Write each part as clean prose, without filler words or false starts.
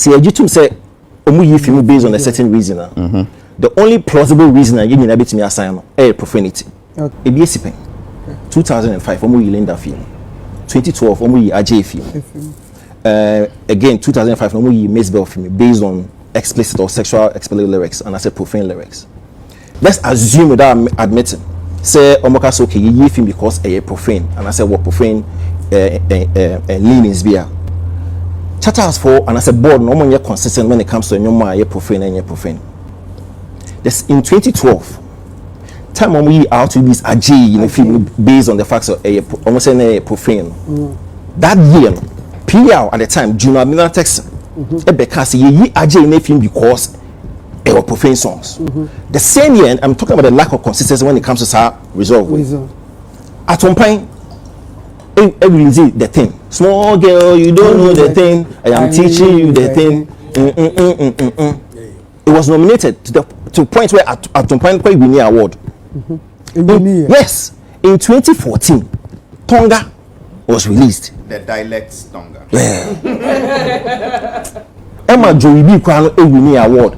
See, you say omu yi film based on a certain reason. The only plausible reason I give you bit me assign a profanity. Okay. A BSC 2005 omu yi Linda film. 2012 omu yi AJ film. Again 2005 omu yi Maisbell film based on explicit or sexual explicit lyrics and I said profane lyrics. Let's assume without admitting say omoka so okay yi film because a profane and I said what profane leanings be. Charters for and I said board no more consistent when it comes to a profane and profane. This in 2012 time when we out to this AJ in a film based on the facts of almost a profane. That year PR at the time Junior Miller Texan because ye AJ in a film because they were profane songs. The same year I'm talking about the lack of consistency when it comes to resolve. At one point every the thing. Small girl, you don't know the thing. I am teaching you the thing. It was nominated to the point where at one point we win the award. Yes, in 2014, Tonga was released. The dialects Tonga. Yeah. Emma Joey B. Crown win the award.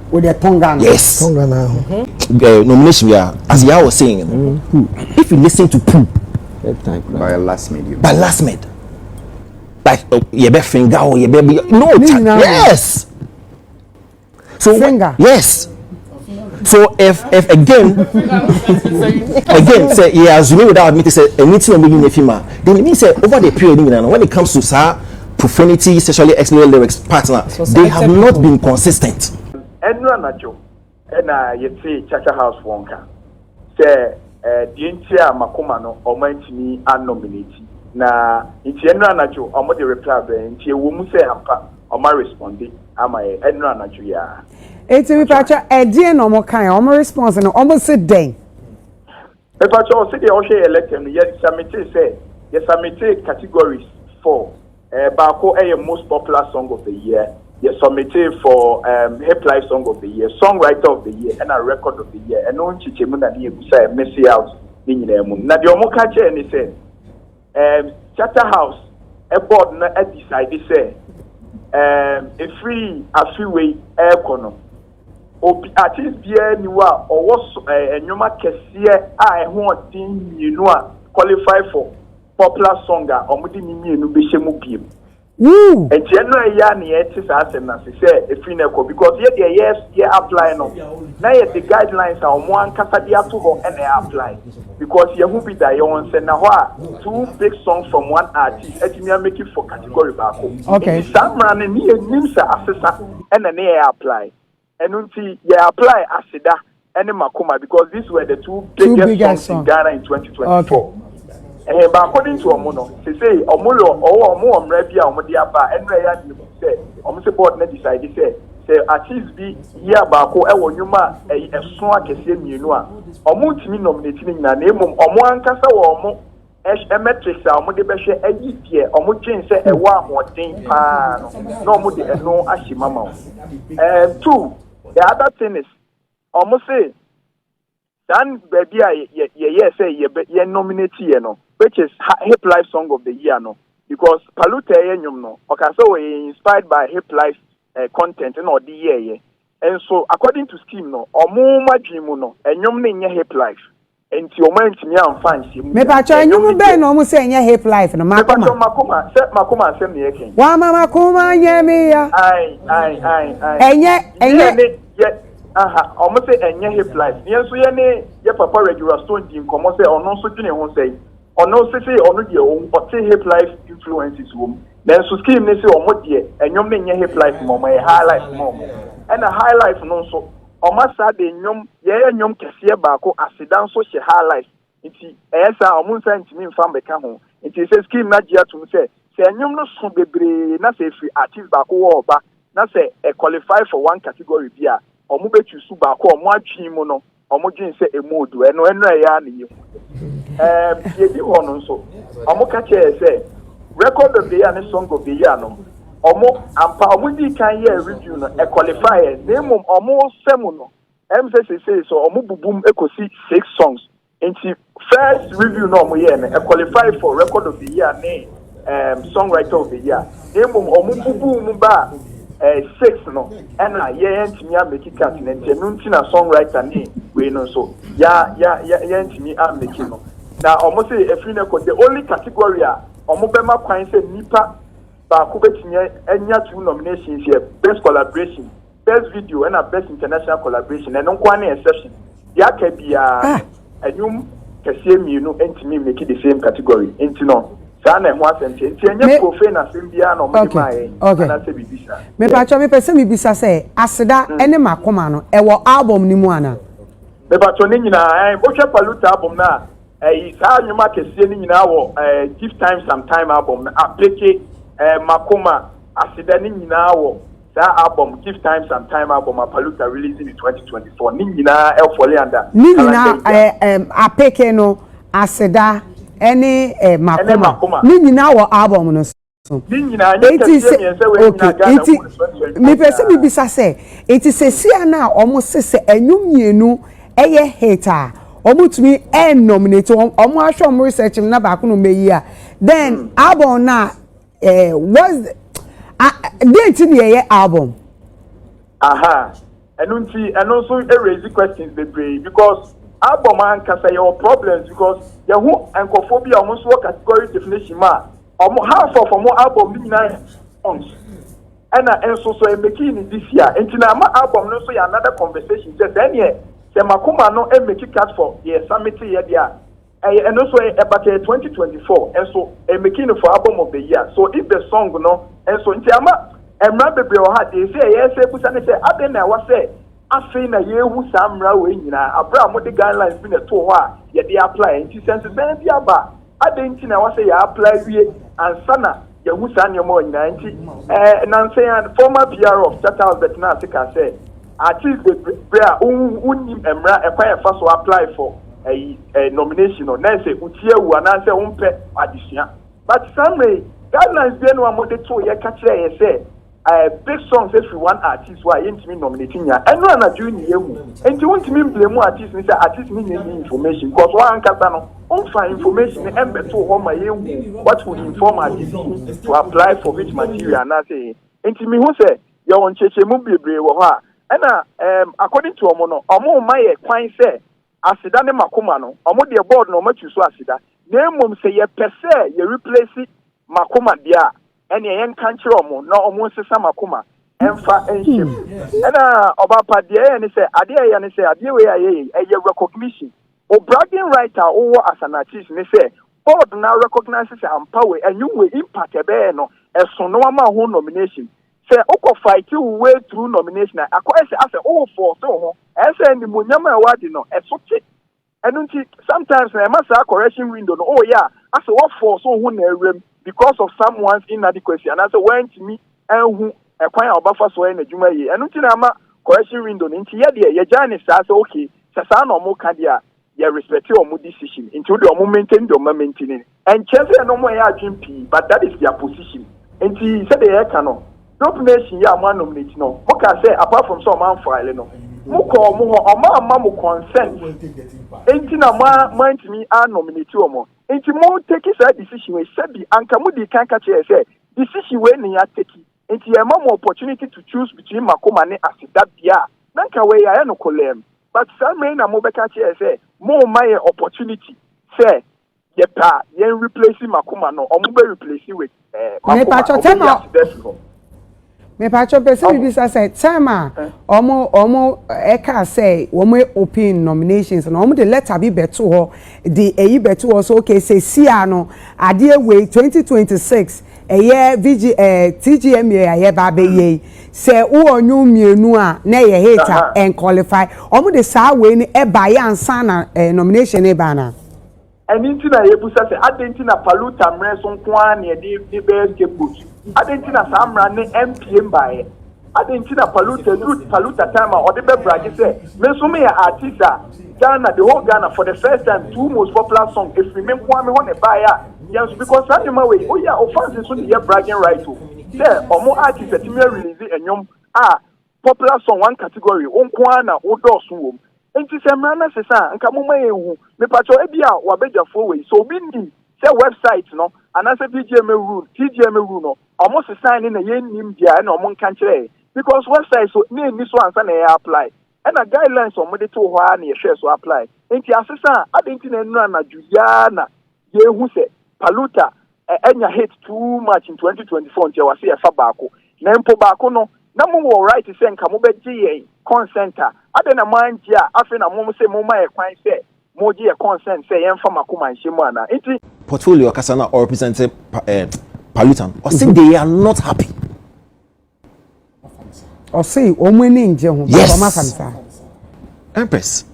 With the Tonga. Yes. Tonga now. Nomination, yeah. As I was saying, if you listen to Pooh. By a last mid. By last mid. Like you be finger or you be no yes. So finger. Yes. So if again say he assume without admitting say anything on beginning female, then it means say over the period when it comes to profanity, sexually explicit lyrics partner, they have not been consistent. Enra najo na yeti Chacha House wonka. Say the Makoma no omantimi nominati na iti enra najo omo de reply be nti ewo mu say ampa omo respond ama enra najo ya eti we pacha edie no mo kan omo response no omo say den e pacha o say dey o share elected no yes submit categories for baako most popular song of the year. Yes, submitted for Hip Life Song of the Year, Songwriter of the Year, and a Record of the Year. And on Chichimuna, you say, Messi out in the moon. Now, the Omokache, and he said, Chatter House, a board not decided, say, a freeway air corner. Or at least be anywhere, or was a Numa Kessia, I want you know, qualify for popular song, or Mudini Nubishemu Pim. Woo! And generally, it is as say a free because yes, apply no. Now, the guidelines are one Casadia to go and they apply because you will be there. You want to say two big songs from one artist. And you make it for category back. Okay. Some run and near Nimsa assessor and then they apply. And until you apply Asida and Makoma because these were the two biggest songs in Ghana in 2024. Okay. But according to Omono, they say Omulo or Omo Mrebia Omodiaba and Raya say Omse board net decided say at least be year bako ewo nyuma a so akese mienu a omo ntimi nominating na name omo ankasa wo omo metrics a omo de be hwe ayipie omo twin say ewo ahoden pa no omo de eno ahimama. Two, the other thing is omo say dan baby a say ye nominate ye no, which is Hip Life Song of the Year no, because Paluta yenyum no, okay, so we inspired by Hip Life content no the year, and so according to scheme no, omo madrimu no, enyum ne nye Hip Life, and ti omo ntimi amfansi. Me pa cha enyum be no omo say nye Hip Life no Makoma asem ne yeken. Wa Makoma nye me ya. Enye almost say enye Hip Life. Yes, we any your papa regular stone team come say or no so dine won say or no say or no dey or say Hip Life influences wom. Then so scheme ne say omo dey enyom ne nye Hip Life mo my high life mo. And a high life no so omo sa de enyom ye enyom kese baako asidan so she high life. Nti esa omo nsa ntimi mfa mbeka ho. Nti say scheme na dia to say enyom no so bebre na say free artist baako wo oba na say qualify for one category bia omo be choose baako omo atwi mu no omo dwen say emodu eno ya na yim ye bi hono nso omo ka che say record of the year and song of the year no omo ampa omo di kan year review no qualify na mum omo semu no say so omo bubum ekosi 6 songs into first review no omo year na qualify for record of the year na songwriter of the year na mum omo bubum ba 6 no ena ye ntimi a make cat na ntenu ntina songwriter ni we no so ya ntimi a make no na almost say efri na ko the only category a omo be ma kwan say nipa ba ko betinye enya 2 nominations here, best collaboration, best video and a best international collaboration and no one exception ya ka bia anyum kese mienu ntimi make the same category ntino sana ho asente enye profane asembia na omo mai na se bibisa me pa cho me pese bibisa say aseda ene Makoma no e wo album ni mu ana me pa cho ni nyina bo hwe Paluta album na saa nyuma kese ni nyina wo give time some time album na apeke Makoma aseda ni nyina wo that album give time some time album Paluta releasing in 2024 ni nyina e follow under ni nyina apeke no aseda any Makoma ni nyina wo album no so ni nyina nyekese we nyina Ghana me pese bibisa say it is a sia na omo sese enwum mienu eye hater omo tumi nominate omo ahwe omo research na ba ko no meyi a then album na was date the album and also raise questions because album and can say your problems because your encophobia almost work category definition ma half of more album 9 songs and so making this year and my album no so another conversation just then say Makoma no make it cut for summit here there and also about 2024 and so making for album of the year so if the song no and so ntiama emra bebre o ha dey say yes ebusa ne say aden na wa say afei na yehu samra we nyina abra mo de guidelines bi na to ho a ye dey apply nti sense ben bi aba aden nti na wa say ya apply wie ansana yehu sa ne mo nyina nti na say former PR of Charles Bettina Sika say artist bra unnim emra ekwa e fa so apply for a nomination no na say utie wu ana say umpe adisua but some guidelines be no amode to ye ka kire ye say big songs every one artist why intimi nominating ya eno na do ni emu enti wontimi blame artist ni say artist ni need information because one kasa no unfa information embe to ho ma ye what would inform artist to apply for which material na say enti mi hu say ye won cheche mu bebre wo ha ena according to omo no omo ma ye kwan say asida ne Makoma no omo de board no ma chuso asida na emom say ye pese ye replace Makoma dia ene yen kanche omo na omo sesa Makoma emfa enship ena obapa dia ye say ade ye ne say ade we ye recognition o bragging writer o as an artist ne say board na recognizes empower enyu we impact ebe no eso no ma ho nomination say oko fight you way through nomination akwa say ase o for so ho say ni monyama award no eso che enunti sometimes na masa correction window no oh yeah ase what for so ho na ewrem because of someone's inadequacy and I say when to me who a quite obafa so na juma yi enunti na ma correction window nti ye de ye jani say okay sasa no mo ka dia ye respect your mo decision into the mo maintain the maintaining and chance no mo ya adwimpi but that is their position nti say the ye no nomination ya mo nominate no mo ka say apart from some man file no mo ko mo ho mo consent enti na ma ntimi a nominate omo enti mo take that decision we sabi anka mo di kan ka che say decision we ni ya take enti e ma mo opportunity to choose between Makoma ne asida bia nanka we ya no kolem but some na mo be ka che say mo my opportunity say ye pa ye replace Makoma no omo be replace with Makoma me pacho pese bibisa say time omo eka say omo open nominations na omo the letter bi beto ho the eyi beto ho so okay say sia no ade we 2026 TGMA aye ba be ye say wo onyu mienu a na ye hater and qualify omo the sa we ni e ba ya ansa na nomination e ba na eni na yebusa say adenti na Paluta mre so nko a na de be scapegoat adenti na samra ne MPM bae adenti na Paluta time or the be brage say me so me artist Ghana the whole Ghana for the first time 2 most popular song if we me kwa me ho ne bae yes because anima way oh yeah offense so the bragging right to say omo artist that me release enyom popular song one category onko na odoso wom enti se mra na sesa nka mo ma ehu me pacho e bia wabejafo we so bi ni say website no and as a TGM rule no almost signing a yen nim dia and almost country because website so near this one and apply and a guidelines on what to one year share so apply into assistant I didn't know na Juliana ye who say Paluta and you hate too much in 2024 until I see a fabako nempo bako no na mo right to say nka mo be GA consenter ade na man gia afi na mo say mo ma e kwan say mo GA consent say yen fa Makoma nhemu ana enti portfolio kasana or represented Paluta or say they are not happy or say omweni nje ho ba fansa Empress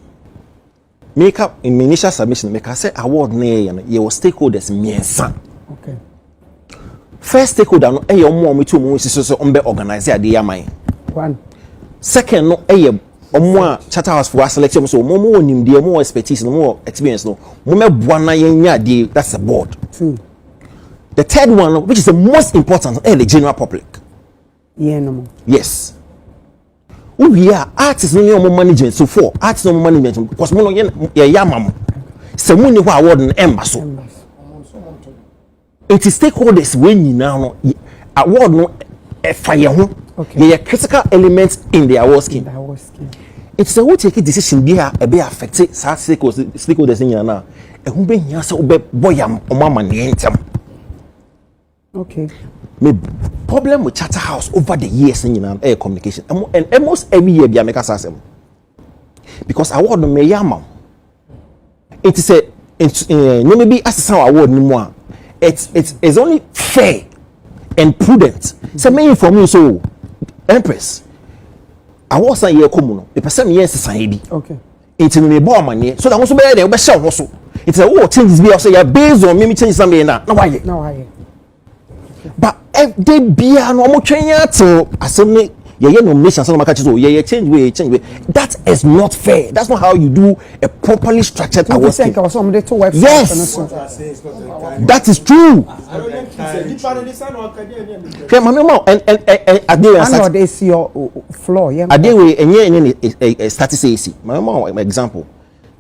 make up in initial submission make I say award na your stakeholders miensa. Okay. First stakeholder no e omo me to omo so on be organize ade yaman. One. Second no e omo a Charterhouse for selection so omo onim de omo expertise no more experience no mo me boa na yenya ade that's the board. Two. The third one which is the most important is the general public. Yeah no. Yes. We are artists no omo management so for artists no management because mo no ye yamam. Se mo ni ho award no emba so. It is stakeholders when you now award no fire ho. Okay. There are critical elements in the award scheme. It's a who take a decision be affect stakeholders in your now. A who be here so boyam or mama nientem. Okay. Me problem with Charterhouse over the years in air communication and almost every year be a make us because award no me yama. It is a no maybe as a award no more. It's only fair and prudent. So me for me so Empress. I was a year common. The person yes society. Okay. It's in the bomb money. So that also be there. Be show also. It's a what changes be also yeah based on me change something now. No why? No why? But if they be a normal change to assembly. Yeah, nomination. So change way. That is not fair. That's not how you do a properly structured award scheme. Yes, that is true. And they see your floor. Yeah. A statistic. My mom, example.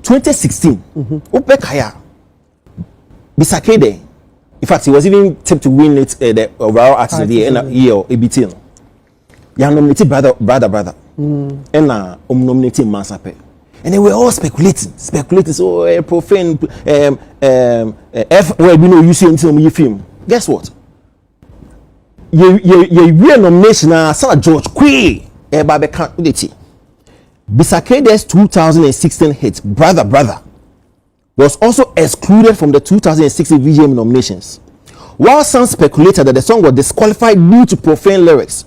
2016. Upekaya. Bisakede. In fact, he was even tipped to win it the overall artist of the year in year ABT. You nominated brother. And nominating Masape. And they were all speculating. So profane F where you know you see until you film. Guess what? You real nomination Sarah George Quay Babeka Udeti. Bisakede's 2016 hit Brother was also excluded from the 2016 VGM nominations. While some speculated that the song was disqualified due to profane lyrics,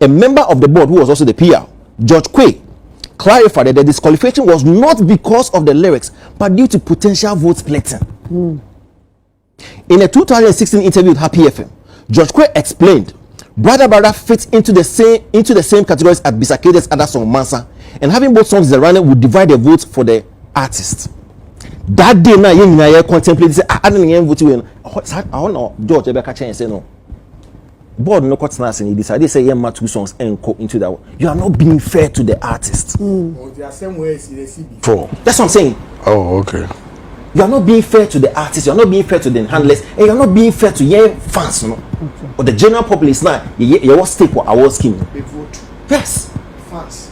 a member of the board who was also the PR, George Quay, clarified that the disqualification was not because of the lyrics, but due to potential vote splitting. In a 2016 interview with Happy FM, George Quay explained, Brother fits into the same categories as Bisakede's other song Mansa, and having both songs in the running would divide the votes for the artist. That day now, you contemplate say, I don't vote you. I don't know George Ebeka Chen say no. Board no cut snacks and he decided say yeah, 2 songs and go into that. You are not being fair to the artist. True. That's what I'm saying. Oh, okay. You are not being fair to the artist. You are not being fair to the handlers, and you are not being fair to your fans. No, okay. Or the general public now. You what stake for our scheme. Yes. Fans.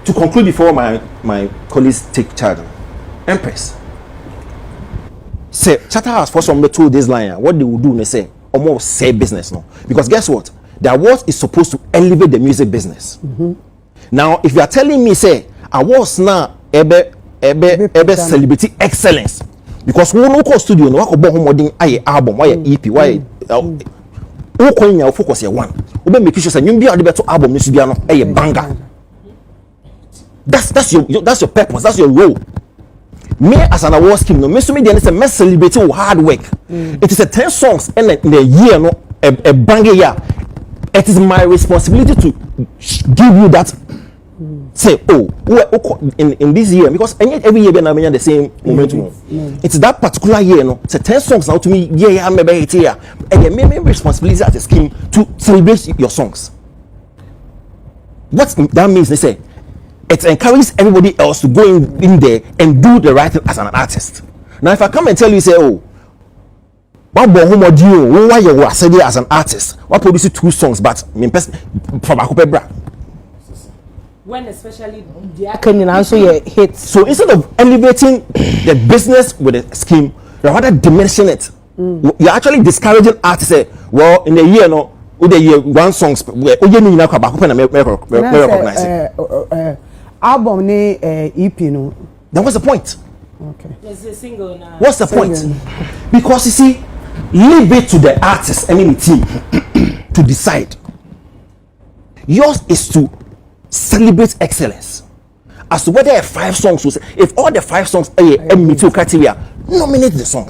To conclude before my colleagues take charge, Empress. Say Charterhouse for some 2 days line. What they will do, they say. Almost say business no, because guess what, the award is supposed to elevate the music business. Now if you are telling me say awards now ebe celebrity excellence because we no call studio no we go home modern aye album why EP why we call you focus here one we make sure say you be able to album this bia no aye banger. That's your purpose, that's your role. Me as an award scheme, no, me so me dey say me celebrate hard work. It is a 10 songs in a year, no, a banger year. It is my responsibility to give you that. Say, in this year, because every year we are the same momentum. It's that particular year, no. It's 10 songs now to me. Yeah, maybe it's here. And me responsibility as a scheme to celebrate your songs. What that means, they say. It encourages everybody else to go in there and do the right thing as an artist. Now if I come and tell you say, oh, what why you were said as an artist, what produce 2 songs, but from a when especially the can also hit. So instead of elevating the business with a scheme, you're rather diminishing it. You're actually discouraging artists. Say, well, in a year, no, with a year, 1 songs, where you recognize it. Album ne EP no. Then what's the point? Okay. There's a single now. What's the point? Because you see, leave it to the artist and the team to decide. Yours is to celebrate excellence. As to whether 5 songs will say, if all the 5 songs are meet your criteria, nominate the song.